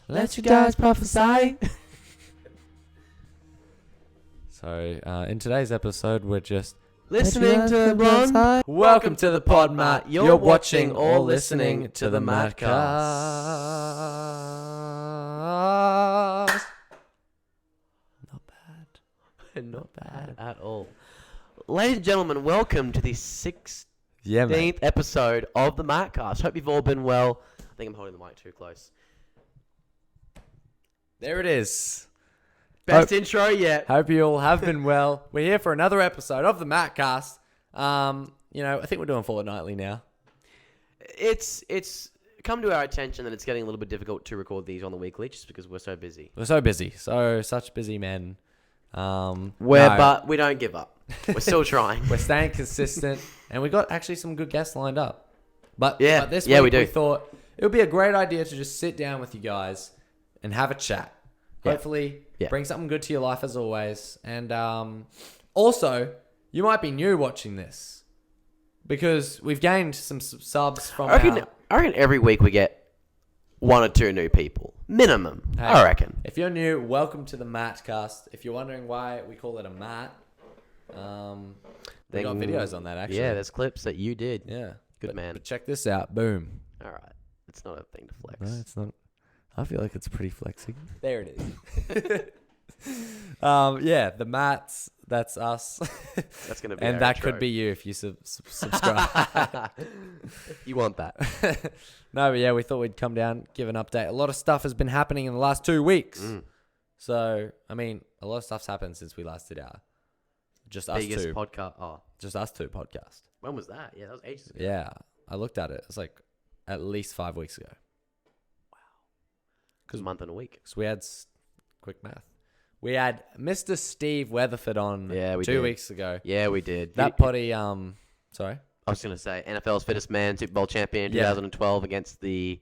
Let you guys prophesy. So, in today's episode, we're just listening to the blonde. Welcome to the pod, Matt. You're watching or listening to the Maatecast. Not bad. Not bad at all. Ladies and gentlemen, welcome to the 16th Yeah, mate. episode of the Maatecast. Hope you've all been well. I think I'm holding the mic too close. There it is. Best intro yet. Hope you all have been well. We're here for another episode of the Maatecast. I think we're doing fortnightly now. It's come to our attention that it's getting a little bit difficult to record these on the weekly just because we're so busy. We're so busy. Such busy men. But we don't give up. We're still trying. We're staying consistent. And we got actually some good guests lined up. But this we week do. we thought it would be a great idea to just sit down with you guys and have a chat. Hopefully bring something good to your life as always. And also, you might be new watching this because we've gained some subs from I reckon every week we get one or two new people. Minimum, Hey, I reckon. If you're new, welcome to the Maatecast. If you're wondering why we call it a mat, we got videos on that actually. Yeah, there's clips that you did. Yeah. Good man. But check this out. Boom. All right. It's not a thing to flex. No, it's not. I feel like it's pretty flexing. There it is. The mats. That's us. That's gonna be and our that intro. could be you if you subscribe. You want that? No, but yeah, we thought we'd come down, give an update. A lot of stuff has been happening in the last 2 weeks. So, I mean, a lot of stuff's happened since we last did our just us Biggest two podcast. Oh, just us two podcast. when was that? Yeah, that was ages ago. Yeah, I looked at it. It's like at least 5 weeks ago. Because a month and a week. So we had quick math. We had Mr. Steve Weatherford on 2 weeks ago. Yeah, we did. That potty, sorry? I was going to say, NFL's fittest man, Super Bowl champion, Yeah. 2012 against the...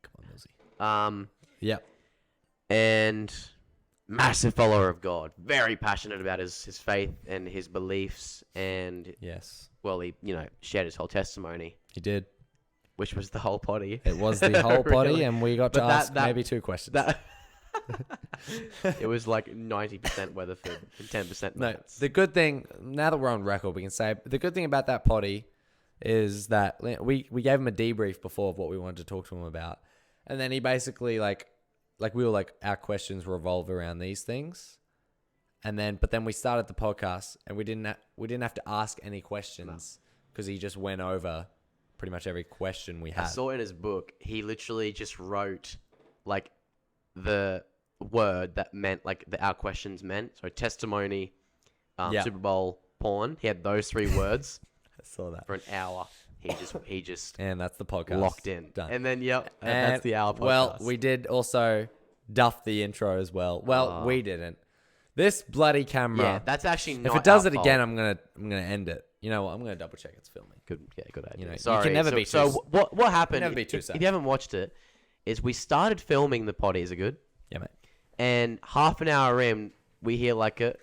Come on, Millsy. Yep. And massive follower of God. Very passionate about his faith and his beliefs. And, Yes, well, he, shared his whole testimony, he did. which was the whole potty. It was the whole potty, Really? and we got to But ask that- maybe 2 questions. That it was like 90% Weatherford and 10% No, Maats. the good thing, now that we're on record, we can say, the good thing about that potty is that we gave him a debrief before of what we wanted to talk to him about. And then he basically, like we were like, our questions revolve around these things. But then we started the podcast and we didn't have to ask any questions because he just went over pretty much every question we had. I saw in his book, he literally just wrote like the word that meant like our questions meant. So testimony, Super Bowl, porn. He had those 3 words I saw that. for an hour. He just And that's the podcast. locked in. Done. And then that's the hour podcast. Well, we did also duff the intro as well. Well, we didn't. This bloody camera. Yeah, that's actually not If it does our it again, fault. I'm gonna end it. You know what? I'm gonna double check it's filming. Good idea. You know, you Sorry. can never be So too- what happened? never be too if sad. you haven't watched it, is we started filming the potty. Is it good? Yeah, mate. And half an hour in, we hear like a,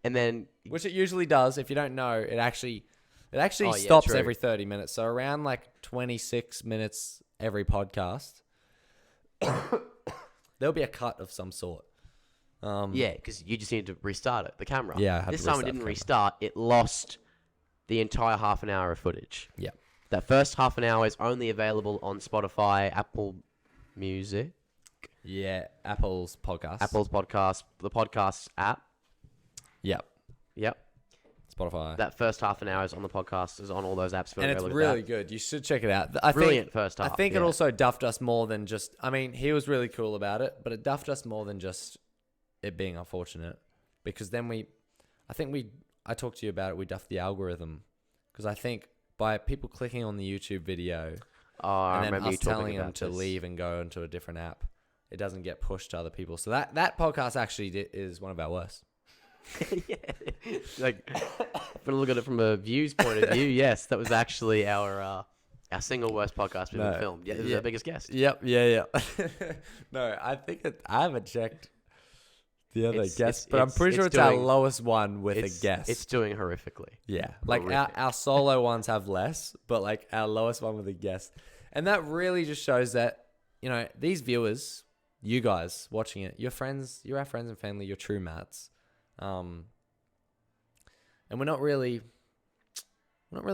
and then Which it usually does. If you don't know, it actually yeah, stops true. every 30 minutes. So around like 26 minutes every podcast, there'll be a cut of some sort. yeah, because you just need to restart it, the camera. Yeah, I had this to time it restart didn't the camera. restart. It lost the entire half an hour of footage. Yeah. That first half an hour is only available on Spotify, Apple Music, Yeah, Apple's podcast. Apple's podcast, the podcast app. Yep. Yep. Spotify. That first half an hour is on the podcast, is on all those apps. If you And wanna it's go look at really that. good. You should check it out. Brilliant first half. I think it yeah. also duffed us more than just... I mean, he was really cool about it, but it duffed us more than just it being unfortunate. Because then I talked to you about it, we duffed the algorithm. Because I think by people clicking on the YouTube video Oh, I and then remember you us talking telling them about to this. leave and go into a different app, it doesn't get pushed to other people. So that podcast actually is one of our worst. Yeah. Like, if we look at it from a views point of view, yes, that was actually our single worst podcast we've ever filmed. Yeah, it was our biggest guest. Yep, yeah. No, I haven't checked the other guests, but I'm pretty sure it's our lowest one with a guest. It's doing horrifically. Yeah, like our solo ones have less, but like our lowest one with a guest. And that really just shows that, these viewers, you guys watching it, you're our friends and family, you're true Maats. And we're not really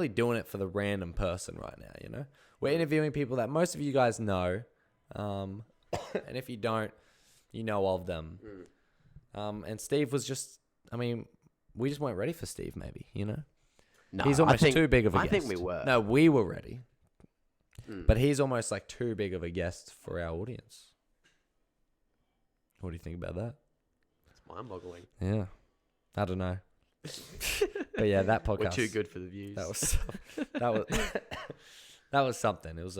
doing it for the random person right now, We're interviewing people that most of you guys know. And if you don't, you know of them. And Steve was just, we just weren't ready for Steve maybe, No, he's almost too big of a guest. I think we were. No, we were ready. But he's almost like too big of a guest for our audience. What do you think about that? It's mind-boggling. Yeah. I don't know. But yeah, that podcast. We're too good for the views. That was something. It was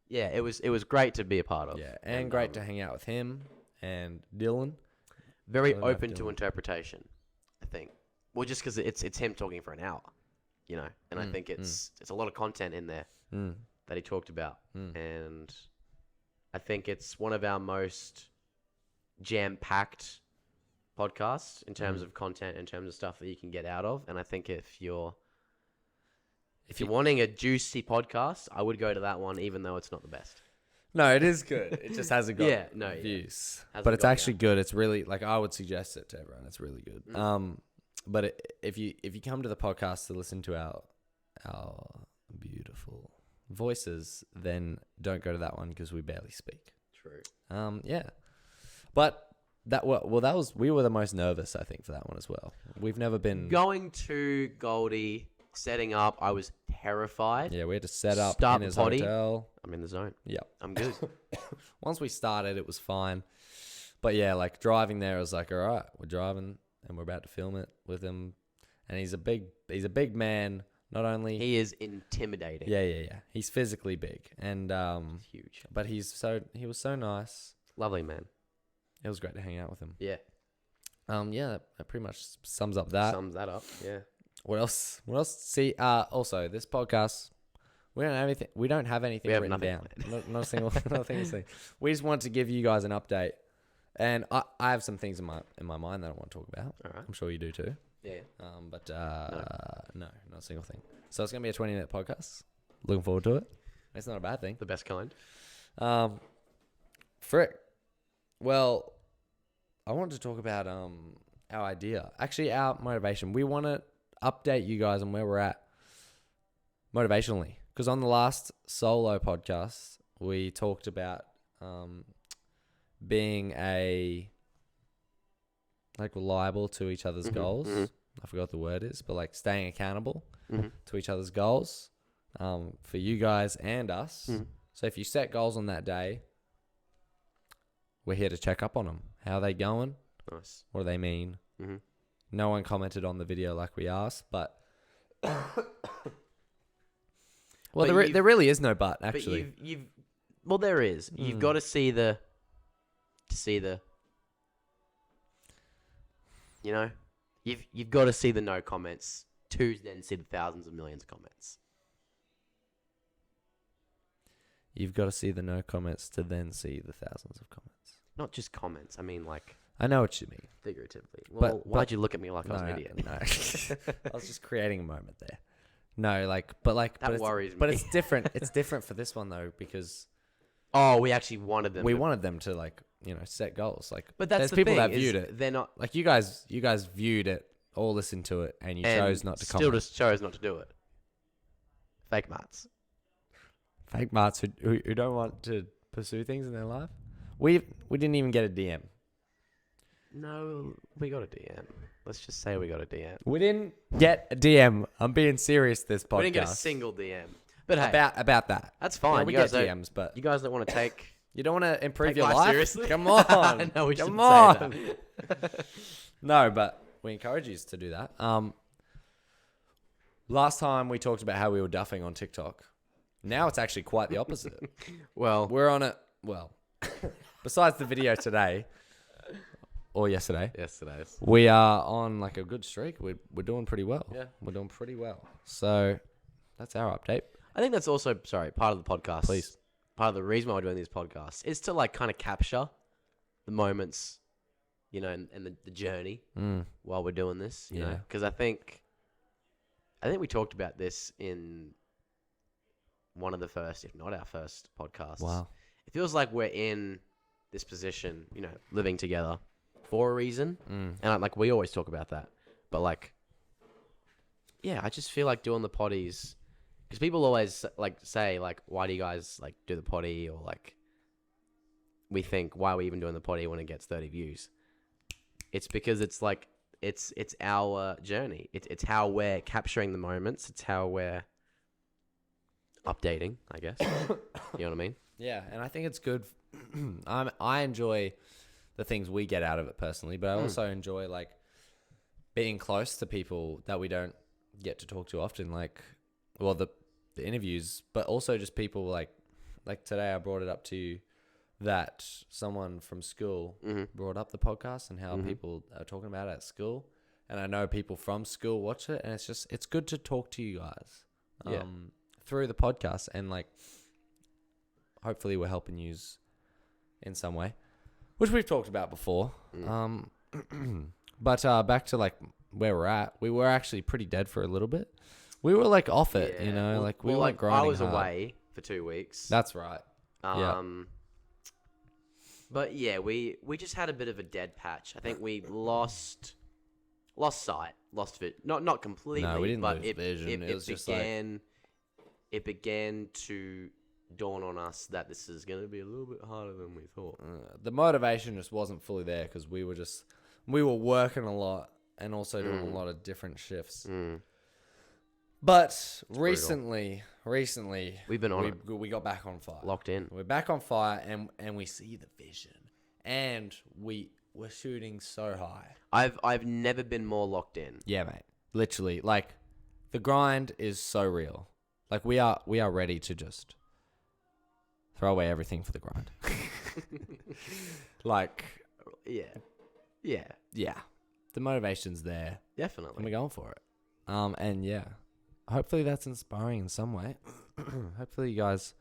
yeah, it was great to be a part of. Yeah, and great to hang out with him and Dylan. Very open to interpretation, I think. Well, just because it's him talking for an hour, and I think it's a lot of content in there that he talked about, and I think it's one of our most jam-packed podcasts in terms of content, in terms of stuff that you can get out of, and I think if you're wanting a juicy podcast, I would go to that one, even though it's not the best. No, it is good. It just hasn't got views. But it's actually good. It's really, I would suggest it to everyone. It's really good. But if you come to the podcast to listen to our beautiful voices, then don't go to that one because we barely speak. True. Yeah. But we were the most nervous, I think, for that one as well. We've never been going to Goldie. Setting up, I was terrified. Yeah, we had to set up Start in his potty. hotel. I'm in the zone. Yep. I'm good. Once we started, it was fine. But yeah, driving there, I was like, all right, we're driving and we're about to film it with him. And he's a big man. Not only he is intimidating. Yeah. He's physically big and huge. But he was so nice. Lovely man. It was great to hang out with him. Yeah. Yeah, that pretty much sums up that. Sums that up. Yeah. What else? See, also this podcast, we don't have anything written down. Not a single thing. We just want to give you guys an update, and I have some things in my mind that I want to talk about. All right. I'm sure you do too. Yeah. But no, not a single thing. So it's gonna be a 20-minute podcast. Looking forward to it. It's not a bad thing. The best kind. Frick. Well, I wanted to talk about our idea. Actually, our motivation. We want to update you guys on where we're at motivationally, because on the last solo podcast we talked about being reliable to each other's goals. I forgot the word is, but staying accountable to each other's goals for you guys and us. So if you set goals on that day, we're here to check up on them. How are they going? Nice. What do they mean? No one commented on the video like we asked, but there really is no but, actually. But there is. You've got to see the, you've got to see the no comments to then see the thousands of millions of comments. You've got to see the no comments to then see the thousands of comments. Not just comments. I mean, I know what you mean. Figuratively. Well, why'd you look at me like I was an idiot? No. I was just creating a moment there. No, that worries me. But it's different. It's different for this one though, because we actually wanted them. We wanted them to set goals. But that's there's the people thing, that viewed it. They're not you guys viewed it, all listened to it, and you chose not to comment. Still just chose not to do it. Fake Maats. Fake Maats who don't want to pursue things in their life. We didn't even get a DM. No, we got a DM. Let's just say we got a DM. We didn't get a DM. I'm being serious this podcast. We didn't get a single DM. But hey, about that. That's fine. Yeah, we get DMs, but you guys don't want to take. You don't want to improve your life life? seriously? Come on. No, we Come shouldn't on. say that. No, but we encourage you to do that. Last time we talked about how we were duffing on TikTok. Now it's actually quite the opposite. Well, we're on it. Well, besides the video today or yesterday, we are on a good streak. We're doing pretty well. Yeah, we're doing pretty well. So that's our update. I think that's also part of the podcast. Please, part of the reason why we're doing these podcasts is to kind of capture the moments, and the journey while we're doing this. You know, because I think we talked about this in one of the first, if not our first podcasts. Wow. It feels like we're in this position, living together for a reason. And like we always talk about that. But like, yeah, I just feel like doing the potties, because people always like say like, why do you guys like do the potty? Or like, we think, why are we even doing the potty when it gets 30 views? It's because it's like, it's our journey. It's how we're capturing the moments. It's how we're updating, I guess. You know what I mean? Yeah, and I think it's good. I enjoy the things we get out of it personally, but I also enjoy like being close to people that we don't get to talk to often. Like, well, the interviews, but also just people like today I brought it up to you that someone from school brought up the podcast and how people are talking about it at school. And I know people from school watch it, and it's good to talk to you guys through the podcast, and like hopefully we're helping you in some way, which we've talked about before. But back to like where we're at, we were actually pretty dead for a little bit. We were like off it, we were like grinding I was hard. away for 2 weeks. That's right. But yeah, we just had a bit of a dead patch. I think we lost sight, not completely. No, we didn't but lose vision. It was just like it began to dawn on us that this is going to be a little bit harder than we thought. The motivation just wasn't fully there because we were working a lot and also doing a lot of different shifts. But recently we've been on it. We got back on fire. Locked in. We're back on fire, and we see the vision, and we're shooting so high. I've never been more locked in. Yeah, mate. Literally, like the grind is so real. Like we are ready to just throw away everything for the grind. Like, yeah. The motivation's there. Definitely. And we're going for it. And yeah, hopefully that's inspiring in some way. Hopefully you guys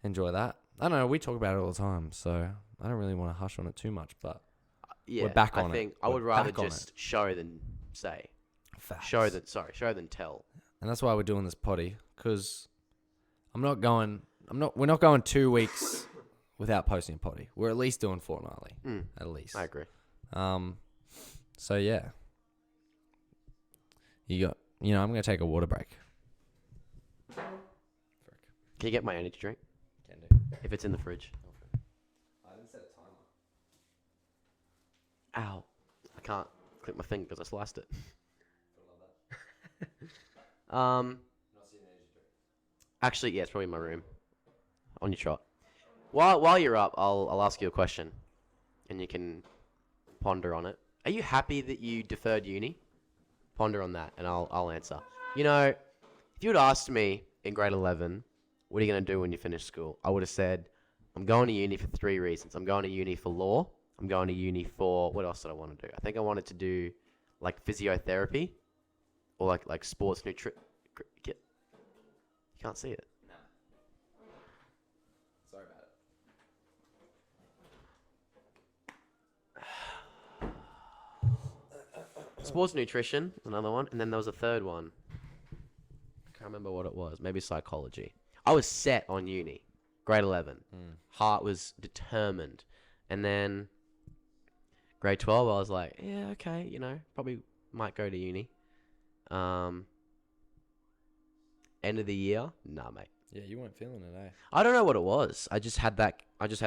enjoy that. I don't know, we talk about it all the time, so I don't really want to hush on it too much, but we're back on it. I think I would rather just show than say. Facts. Show than tell. And that's why we're doing this potty, because we're not going 2 weeks without posting a potty. We're at least doing fortnightly. At least. I agree. So yeah. I'm going to take a water break. Can you get my energy drink? Can do. If it's in the fridge. Okay. I didn't set a timer. Ow. I can't click my finger because I sliced it. Actually, yeah, it's probably in my room. On your trot. While you're up, I'll ask you a question, and you can ponder on it. Are you happy that you deferred uni? Ponder on that, and I'll answer. If you had asked me in grade 11, what are you going to do when you finish school? I would have said, I'm going to uni for 3 reasons. I'm going to uni for law. I'm going to uni for, what else did I want to do? I think I wanted to do like physiotherapy or like sports nutrition. You can't see it. No. Sorry about it. Sports nutrition, another one. And then there was a third one. I can't remember what it was. Maybe psychology. I was set on uni. Grade 11. Heart was determined. And then grade 12, I was like, yeah, okay, probably might go to uni. End of the year? Nah, mate. Yeah, you weren't feeling it, eh? I don't know what it was. I just had a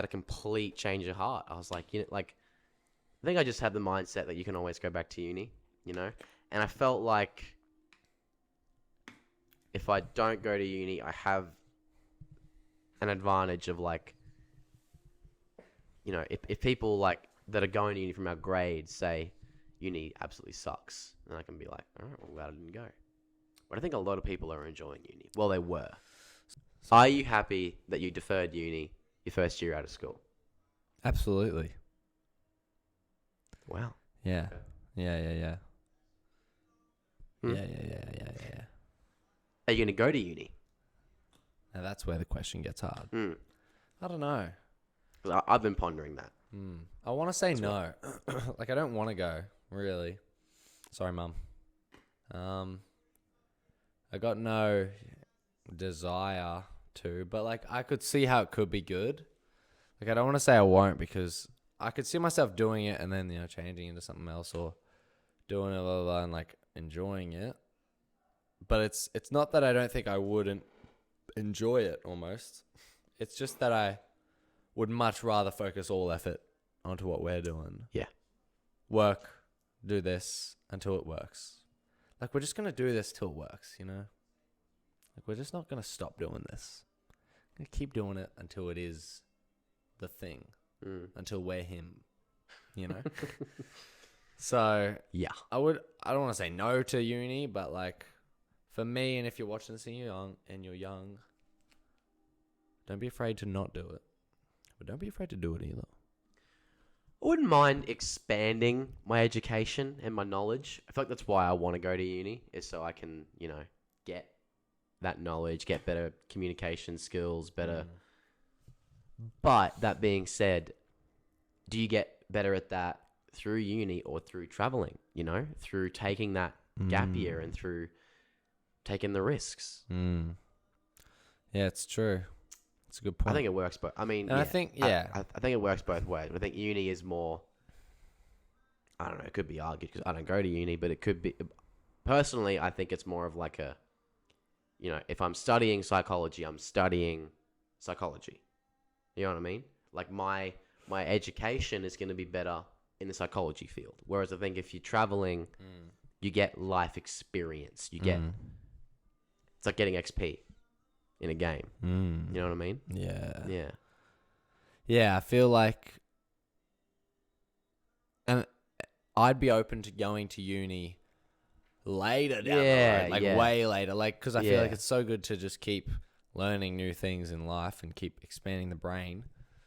complete change of heart. I was like, I think I just had the mindset that you can always go back to uni, And I felt like if I don't go to uni, I have an advantage of if people that are going to uni from our grade say uni absolutely sucks, then I can be like, all right, well, glad I didn't go. But I think a lot of people are enjoying uni. Well, they were. Are you happy that you deferred uni your first year out of school? Absolutely. Wow. Yeah. Okay. Yeah. Hmm. Yeah. Are you going to go to uni? Now that's where the question gets hard. I don't know. 'Cause I've been pondering that. I want to say no. I don't want to go, really. Sorry, Mum. I got no desire to, but like I could see how it could be good. Like I don't want to say I won't because I could see myself doing it and then changing into something else or doing it blah, blah, blah, and like enjoying it. But it's not that I don't think I wouldn't enjoy it almost. It's just that I would much rather focus all effort onto what we're doing. Yeah. Work, do this until it works. Like we're just going to do this till it works, Like we're just not going to stop doing this. We're going to keep doing it until it is the thing. Until we're him, So yeah, I don't want to say no to uni, but like for me, and if you're watching this and you're young, don't be afraid to not do it, but don't be afraid to do it either. I wouldn't mind expanding my education and my knowledge. I feel like that's why I want to go to uni, is so I can, get that knowledge, get better communication skills, better. But that being said, do you get better at that through uni or through traveling, through taking that gap year and through taking the risks? Yeah, it's true. It's a good point. I think it works, but I mean, I think, I think it works both ways. I think uni is more, I don't know, it could be argued because I don't go to uni, but it could be, personally, I think it's more of like a, if I'm studying psychology, I'm studying psychology. You know what I mean? Like my education is going to be better in the psychology field. Whereas I think if you're traveling, you get life experience. You get, it's like getting XP in a game. You know what I mean? Yeah. Yeah. Yeah, I feel like, and I'd be open to going to uni later down the road, like way later, like because I feel like it's so good to just keep learning new things in life and keep expanding the brain.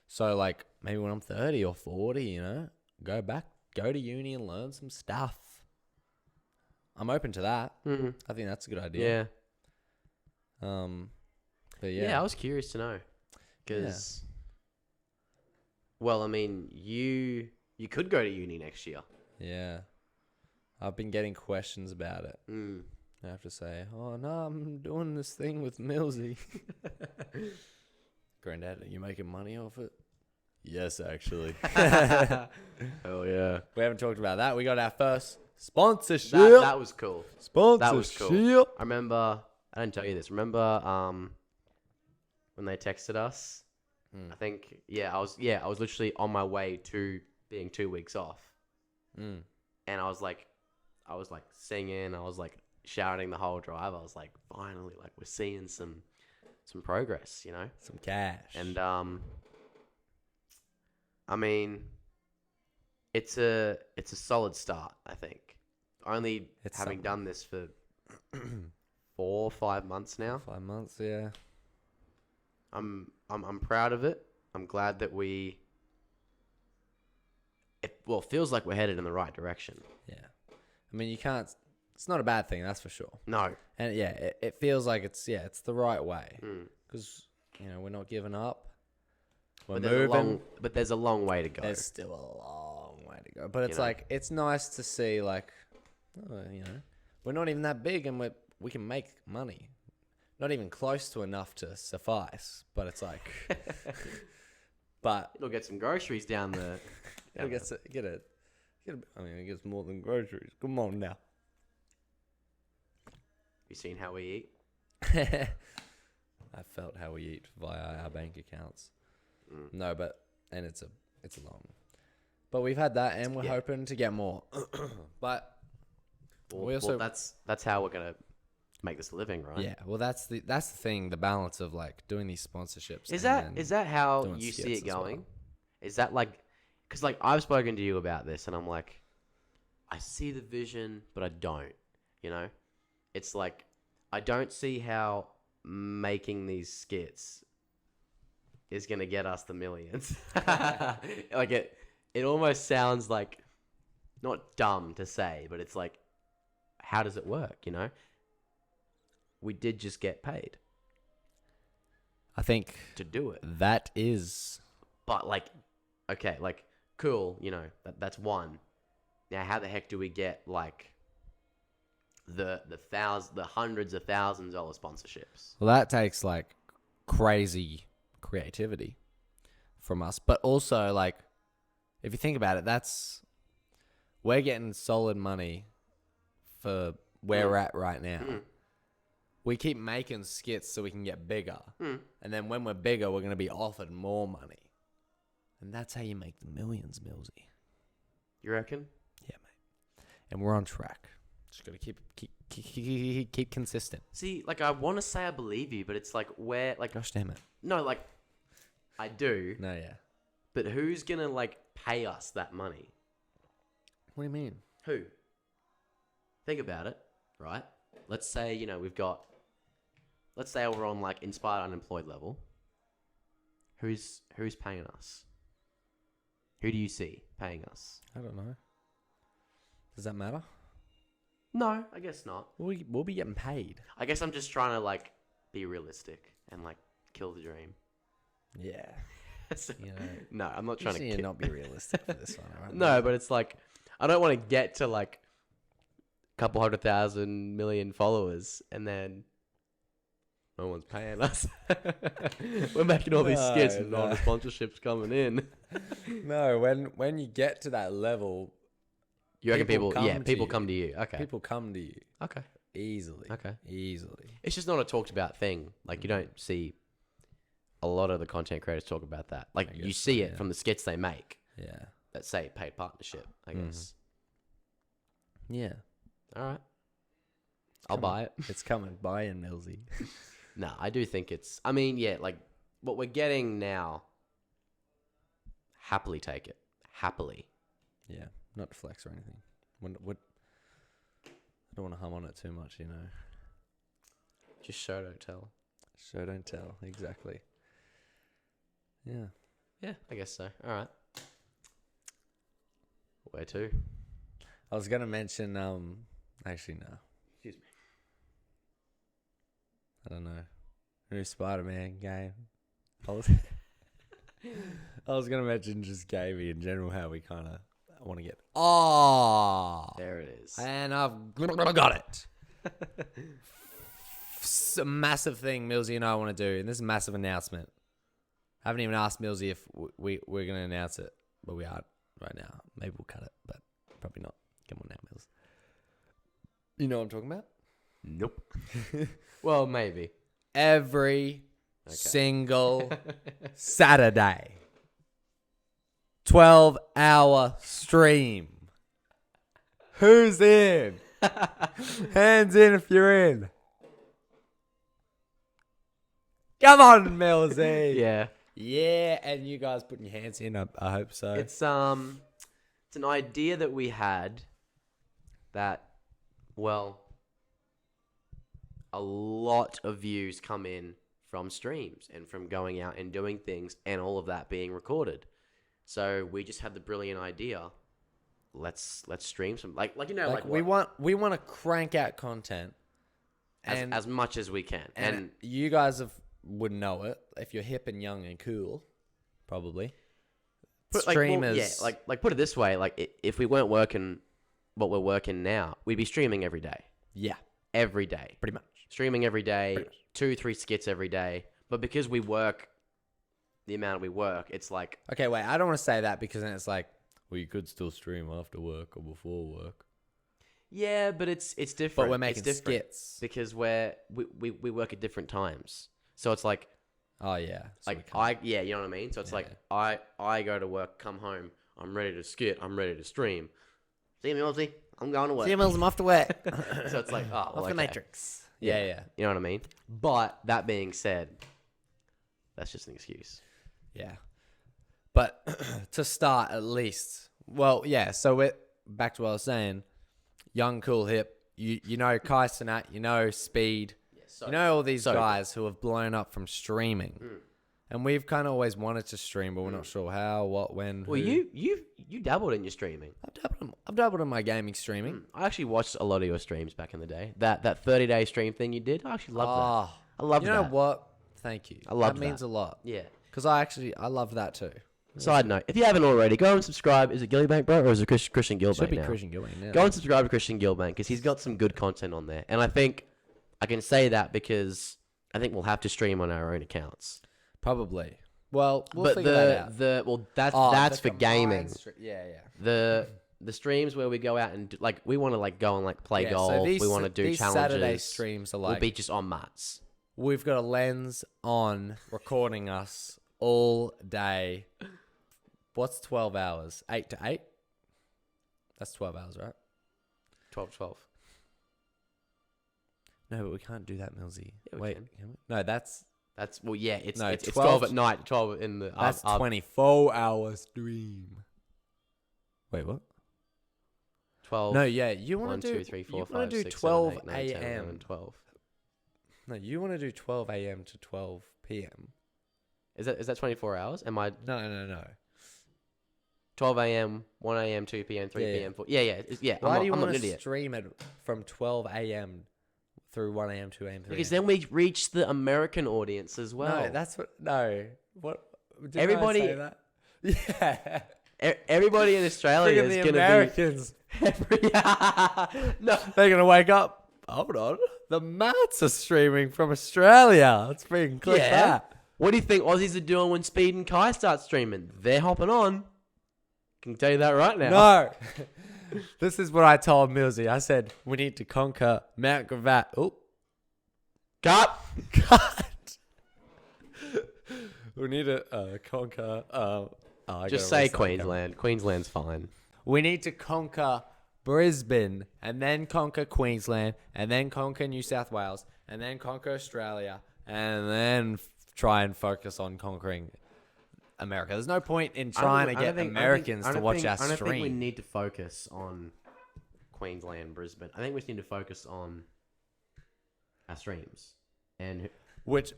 So like maybe when I'm 30 or 40, go to uni and learn some stuff. I'm open to that. I think that's a good idea. Yeah. But yeah, I was curious to know because, well, I mean, you could go to uni next year. Yeah. I've been getting questions about it. I have to say, oh no, I'm doing this thing with Millsy. Granddad, are you making money off it? Yes, actually. Oh yeah. We haven't talked about that. We got our first sponsorship. That was cool. Sponsorship. That was cool. I remember, I didn't tell you this. Remember when they texted us? I think, I was literally on my way to being 2 weeks off. And I was like singing, I was like shouting the whole drive. I was like, finally, like we're seeing some progress, Some cash. And I mean, it's a solid start, I think. Only having done this for 4 or 5 months now. 5 months, yeah. I'm proud of it. I'm glad that it feels like we're headed in the right direction. Yeah. I mean, it's not a bad thing, that's for sure. No. And it feels like it's the right way. Because, we're not giving up. We're moving. But there's a long way to go. There's still a long way to go. But it's like, it's nice to see like, we're not even that big and we can make money. Not even close to enough to suffice. But it's like, but it'll get some groceries down the. It'll get it. I mean, it gets more than groceries. Come on now. You seen how we eat? I felt how we eat via our bank accounts. No, and it's a long. But we've had that, and we're hoping to get more. But we also that's how we're gonna make this a living, right? Yeah. Well, that's the thing. The balance of like doing these sponsorships. Is that how you see it going? Well. Is that like? Because, like, I've spoken to you about this, and I'm like, I see the vision, but I don't, It's like, I don't see how making these skits is going to get us the millions. Like, it almost sounds like, not dumb to say, but it's like, how does it work, We did just get paid. I think. To do it. That is. But, like, okay, like, cool, that's one. Now, how the heck do we get like the hundreds of $1,000s sponsorships? Well, that takes like crazy creativity from us. But also, like, if you think about it, we're getting solid money for where we're at right now. We keep making skits so we can get bigger. And then when we're bigger, we're going to be offered more money. And that's how you make the millions, Millsy. You reckon? Yeah, mate. And we're on track. Just got to keep consistent. See, like, I want to say I believe you, but it's like, where, like... Gosh damn it. No, like, I do. No, yeah. But who's going to, like, pay us that money? What do you mean? Who? Think about it, right? Let's say, you know, let's say we're on, like, inspired unemployed level. Who's paying us? Who do you see paying us? I don't know. Does that matter? No, I guess not. We'll be getting paid. I guess I'm just trying to, like, be realistic and, like, kill the dream. Yeah. So, You know, no, I'm not trying to not be realistic for this one. Right? No, but it's like, I don't want to get to, like, a couple 100,000 million followers and then no one's paying us. We're making all these skits and all the sponsorships coming in. No, when you get to that level, you reckon people come to you. Okay. People come to you. Okay. Easily. Okay. Easily. It's just not a talked about thing. Like, you don't see a lot of the content creators talk about that. Like, you see it from the skits they make. Yeah. That say paid partnership, I guess. Yeah. All right. I'll buy it. It's coming. Buy in, Millsy. No, I do think it's... I mean, yeah, like, what we're getting now, happily take it. Happily. Yeah. Not to flex or anything. What? I don't want to hum on it too much, you know. Just show, don't tell. Show, don't tell. Exactly. Yeah. Yeah, I guess so. All right. Where to? I was going to mention... Actually, no. Excuse me. I don't know. New Spider-Man game. I was going to mention just gaming in general, how we kind of want to get... Oh! There it is. And I've got it. It's a massive thing Millsy and I want to do, and this is a massive announcement. I haven't even asked Millsy if we're going to announce it, but we are right now. Maybe we'll cut it, but probably not. Come on now, Mills. You know what I'm talking about? Nope. Well, maybe. Every single Saturday. 12-hour stream. Who's in? Hands in if you're in. Come on, Millsy. Yeah. Yeah, and you guys putting your hands in, I hope so. It's an idea that we had that, well, a lot of views come in from streams and from going out and doing things and all of that being recorded. So we just had the brilliant idea. Let's stream some like you know like we want to crank out content as much as we can. And you guys would know it if you're hip and young and cool, probably. Streamers, like put it this way, like if we weren't working what we're working now, we'd be streaming every day. Yeah, every day, pretty much. Streaming every day, 2-3 skits every day. But because we work the amount we work, it's like... Okay, wait, I don't want to say that because then it's like, well, you could still stream after work or before work. Yeah, but it's different. But we're making skits. Because we work at different times. So it's like... Oh, yeah. So you know what I mean? So it's I go to work, come home, I'm ready to skit, I'm ready to stream. See you, Millsy. I'm going to work. See you, Mills, I'm off to work. So it's like, oh, well, off the Matrix. Yeah. You know what I mean? But that being said, that's just an excuse. Yeah. But to start at least, well, yeah, so we're back to what I was saying. Young, cool, hip. You know Kai Cenat, you know Speed. You know all these guys who have blown up from streaming. And we've kind of always wanted to stream, but we're not sure how, what, when, Well, who. you dabbled in your streaming. I've dabbled in my gaming streaming. I actually watched a lot of your streams back in the day. That 30-day stream thing you did, I actually loved that. I love that. You know what? Thank you. I love that. That means a lot. Yeah. Because I love that too. Side note, if you haven't already, go and subscribe. Is it Gillybank, bro, or is it Christian Gilbank Should be now? Christian Gilbank now. Go and subscribe to Christian Gilbank because he's got some good content on there. And I think I can say that because I think we'll have to stream on our own accounts. Probably. Well, we'll But figure that out. That's the for gaming. combined yeah. The streams where we go out and do, like we want to like go and like play golf. So we want to do these challenges. Saturday streams are We'll like be just on Maates. we've got a lens on recording us all day. What's 12 hours? 8 to 8? That's 12 hours, right? 12. No, but we can't do that, Millsy. Yeah, we Wait, can. we? No, that's Well, yeah, it's No, it's 12 12 at night. 12 in the. that's 24 hours stream. Wait, what? 12. No, yeah, you want 1, to do 2, 3, 4, you 5, want to do 6, 7, 12 8, 9, 10, 11, a.m. 12. No, you want to do 12 a.m. to 12 p.m. Is that 24 hours? Am I No. 12 a.m., 1 a.m., 2 p.m., 3 Yeah, p.m. 4? Yeah. Why do you I'm not want an to idiot. stream it from 12 a.m. through 1 a.m., 2 a.m., 3 Because a.m.? then we reach the American audience as well. No, that's what. No, what? Didn't Everybody- I say that? Yeah. Everybody in Australia Friggin' is the going to Americans. be. No. They're gonna wake up. Hold on, the Maates are streaming from Australia. Let's freaking click that. What do you think Aussies are doing when Speed and Kai start streaming? They're hopping on. Can tell you that right now. No. This is what I told Millsy. I said we need to conquer Mount Gravatt. Oh, Cut. cut. We need to conquer. I Just gotta say restart the camera. Queensland. Queensland's fine. We need to conquer Brisbane, and then conquer Queensland, and then conquer New South Wales, and then conquer Australia, and then try and focus on conquering America. There's no point in trying to get Americans to watch our I don't think we stream. need to focus on Queensland, Brisbane. I think we just need to focus on our streams. And Which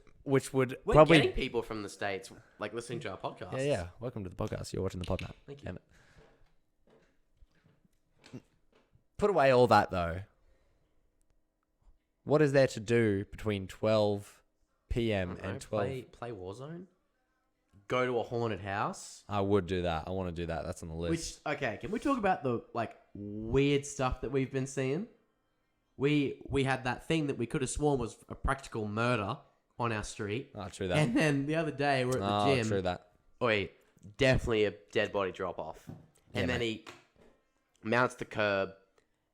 would we're probably getting people from the States like listening to our podcast. yeah. Welcome to the podcast. You're watching the pod now. Thank you. Damn it. Put away all that though. What is there to do between 12 p.m. and 12? Play Warzone. Go to a haunted house. I would do that. I want to do that. That's on the list. Okay, can we talk about the like weird stuff that we've been seeing? We had that thing that we could have sworn was a practical murder on our street. Oh, true that. And then the other day we're at the gym. True that. Wait, definitely a dead body drop off. Yeah, And then he mounts the curb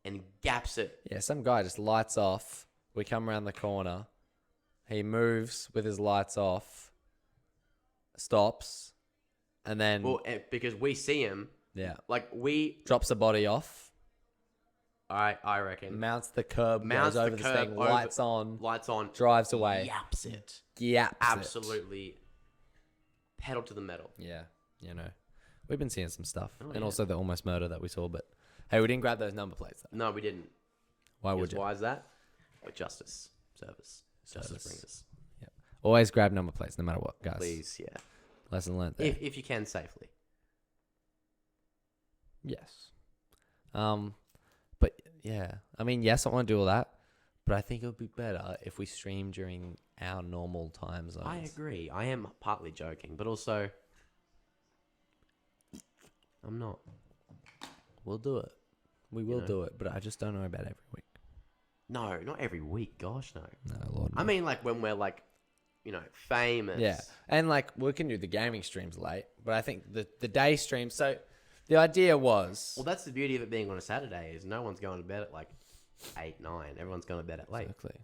and gaps it. Yeah, some guy just lights off. We come around the corner. He moves with his lights off. Stops. And then Well, because we see him, yeah, like we, drops the body off. I reckon, Mounts the curb. Mounts goes the over this curb, thing. over- Lights on. lights on, Drives away. yaps it. Yaps it. Absolutely pedal to the metal. Yeah, you know, we've been seeing some stuff, Oh, and yeah. also the almost murder that we saw. But hey, we didn't grab those number plates. Though. No, we didn't. Why would Because you? why is that? With justice. Justice Service. bringers. Always grab number plates, no matter what, guys. Please, yeah. Lesson learned there. If you can safely. Yes. But yeah, I mean, yes, I want to do all that, but I think it would be better if we stream during our normal time zones. I agree. I am partly joking, but also I'm not. We'll do it. We will know. do it, but I just don't know about every week. No, not every week. Gosh, no. No, Lord. I mean, like when we're like, famous. Yeah, and like we can do the gaming streams late, but I think the day streams. So the idea was Well, that's the beauty of it being on a Saturday is no one's going to bed at like 8, 9. Everyone's going to bed at late. exactly.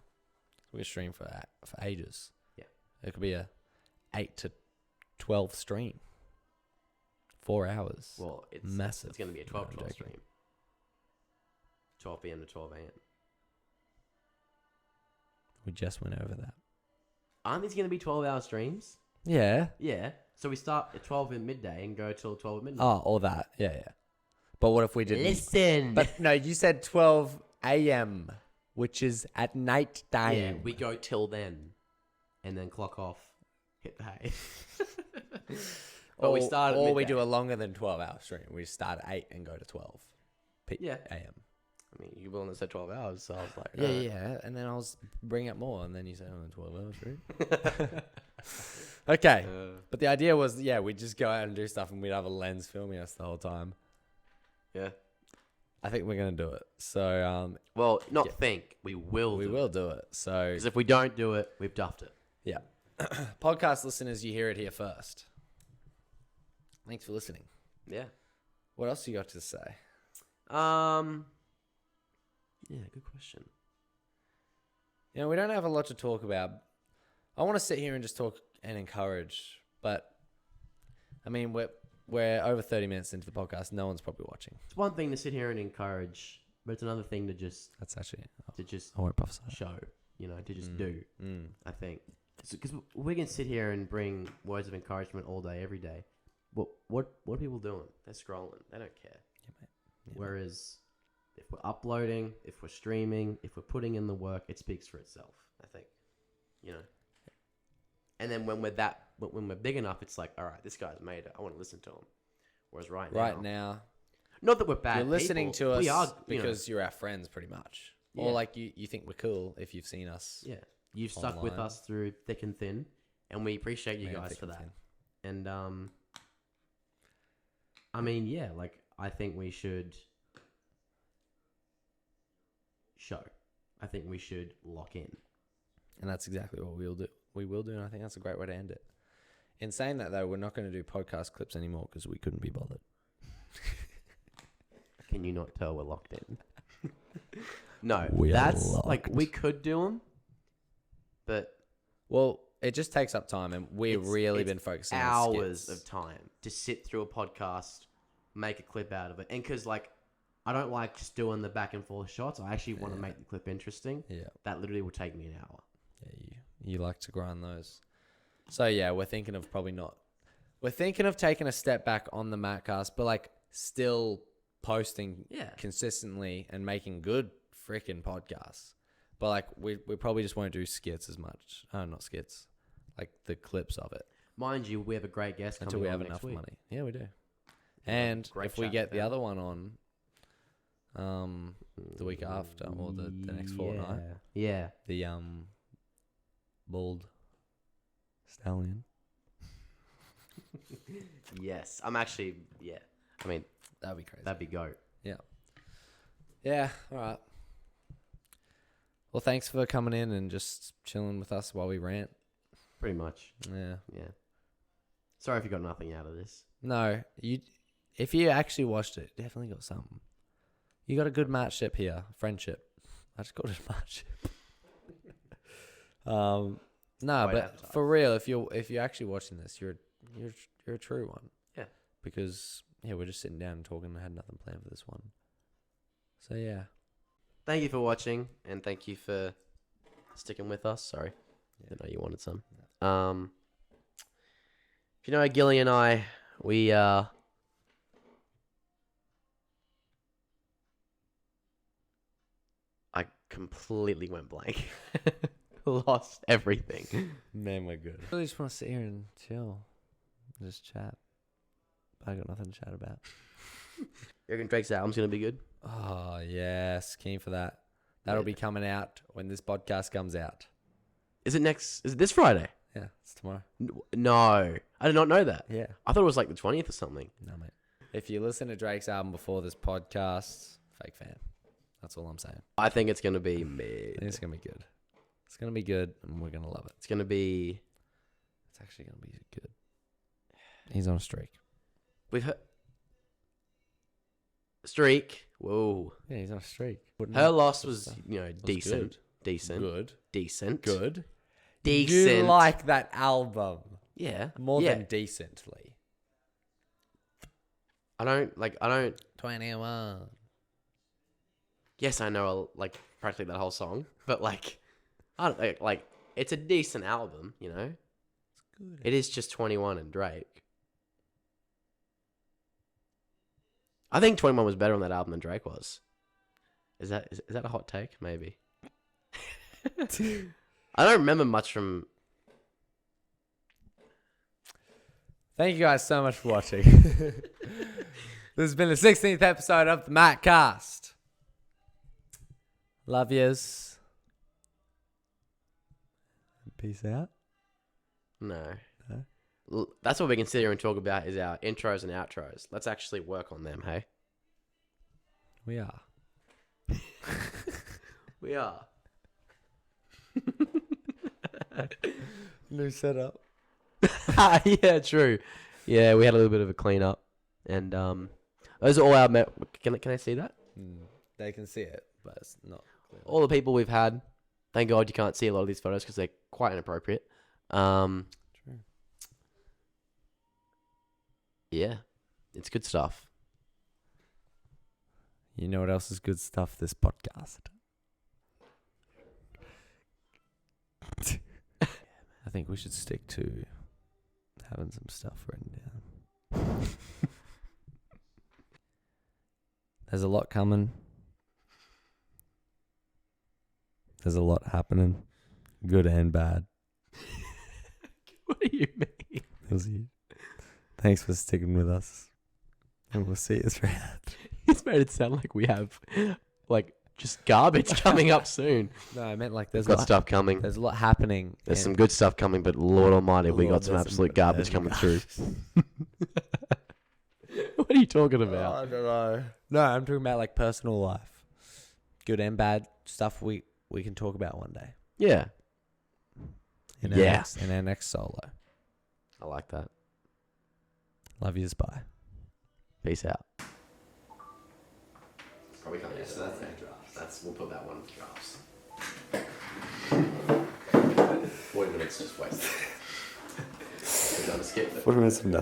We stream for ages. Yeah. It could be a 8 to 12 stream. 4 hours. Well, it's Massive. It's going to be a 12 No, I'm 12 joking. stream. 12 p.m. to 12 a.m. We just went over that. Aren't these going to be 12-hour streams? Yeah. Yeah. So we start at 12 at midday and go till 12 at midnight. Oh, all that. Yeah, yeah. But what if we didn't? Listen. But no, you said 12 a.m., which is at night time. yeah, we go till then, and then clock off, hit the hay. But we start at Or we midday. do a longer than 12-hour stream. We start at 8 and go to 12 Yeah. a.m. I mean, you willing to say 12 hours, so I was like, Yeah, alright. yeah. And then I was bring up more, and then you said, 12-hour stream. Okay. But the idea was, yeah, we'd just go out and do stuff, and we'd have a lens filming us the whole time. Yeah. I think we're gonna do it. So Well, not think. We will we do will it. do it. So Because if we don't do it, we've duffed it. yeah, podcast listeners, you hear it here first. Thanks for listening. Yeah. What else you got to say? Yeah, good question. You know, we don't have a lot to talk about. I want to sit here and just talk and encourage, but I mean, we're over 30 minutes into the podcast. No one's probably watching. It's one thing to sit here and encourage, but it's another thing to just I won't prophesy. show, to just do. Mm. I think because we can sit here and bring words of encouragement all day, every day. What are people doing? They're scrolling. They don't care. Yeah, mate. Yeah, Whereas if we're uploading, if we're streaming, if we're putting in the work, it speaks for itself. I think, And then when we're big enough, it's like, all right, this guy's made it. I want to listen to him. Whereas right now, not that we're bad. You're listening people, to us we are, because you're our friends, pretty much. Yeah. Or like you think we're cool if you've seen us. Yeah, you've stuck with online. us through thick and thin, and we appreciate you guys thick for and that. thin. And I mean, yeah, like I think we should show. I think we should lock in. And that's exactly what we'll do. We will do, and I think that's a great way to end it. In saying that, though, we're not going to do podcast clips anymore because we couldn't be bothered. Can you not tell we're locked in? No, We are that's locked. like we could do them, but Well, it just takes up time, and we've really been focusing on hours skits. of time to sit through a podcast, make a clip out of it, and because like I don't like just doing the back and forth shots. I actually want to make the clip interesting. Yeah, That literally will take me an hour. yeah, you like to grind those. So yeah, we're thinking of taking a step back on the Maatecast, but like still posting consistently and making good freaking podcasts. But like we probably just won't do skits as much. Not skits, like the clips of it. Mind you, we have a great guest Until coming we on have next enough week. money. Yeah, we do. And Great if we chat get with the him. other one on the week after or the next fortnight, Yeah. the bald stallion. Yes. I'm actually, yeah. I mean, That'd be crazy. that'd be goat. Yeah, all right. Well, thanks for coming in and just chilling with us while we rant. Pretty much. Yeah. Yeah. Sorry if you got nothing out of this. No, if you actually watched it, definitely got something. You got a good mateship here, friendship. I just called it mateship. No, Quite but advertised. for real, if you're actually watching this, you're a true one. Yeah. Because we're just sitting down and talking. I had nothing planned for this one. So yeah. Thank you for watching, and thank you for sticking with us. Sorry. Yeah. I know you wanted some. If you know Gilly and I completely went blank. Lost everything. Man, we're good. I really just want to sit here and chill. Just chat. I got nothing to chat about. You reckon Drake's album's going to be good? Oh, yes. Keen for that. That'll be coming out when this podcast comes out. Is it this Friday? Yeah, it's tomorrow. No. I did not know that. Yeah. I thought it was like the 20th or something. No, mate. If you listen to Drake's album before this podcast, fake fan. That's all I'm saying. I think it's going to be I mid. think it's going to be good. It's going to be good, and we're going to love it. It's going to be... It's actually going to be good. He's on a streak. We've heard... Streak. Whoa. Yeah, he's on a streak. Her loss was, was decent. good. Decent. Good. Decent. Good. Decent. You like that album Yeah. more Yeah. than decently. I don't... 21. Yes, I know, practically that whole song. But, I don't... Like, it's a decent album, It's good. It is just 21 and Drake. I think 21 was better on that album than Drake was. Is that a hot take? Maybe. I don't remember much from... Thank you guys so much for watching. This has been the 16th episode of the Maatecast. Love yous. Peace out. No. No? That's what we can sit here and talk about is our intros and outros. Let's actually work on them, hey? We are. We are. New setup. Yeah, true. Yeah, we had a little bit of a clean up, and those are all our. Can I see that? They can see it, but it's not clear. All the people we've had. Thank God you can't see a lot of these photos because they're quite inappropriate. True. Yeah, it's good stuff. You know what else is good stuff? This podcast. I think we should stick to having some stuff written down. There's a lot coming. There's a lot happening, good and bad. What do you mean? Thanks for sticking with us, and we'll see you throughout. He's made it sound like we have, like, just garbage coming up soon. No, I meant like there's Got stuff coming. There's a lot happening. There's some good stuff coming, but Lord Almighty, we got some absolute garbage coming through. What are you talking about? I don't know. No, I'm talking about like personal life, good and bad stuff. We can talk about one day. Yeah. In our next solo. I like that. Love yous. Bye. Peace out. Probably can't use that. We'll put that one in drafts. 40 minutes just wasted. We're gonna skip it. 40 minutes of nothing.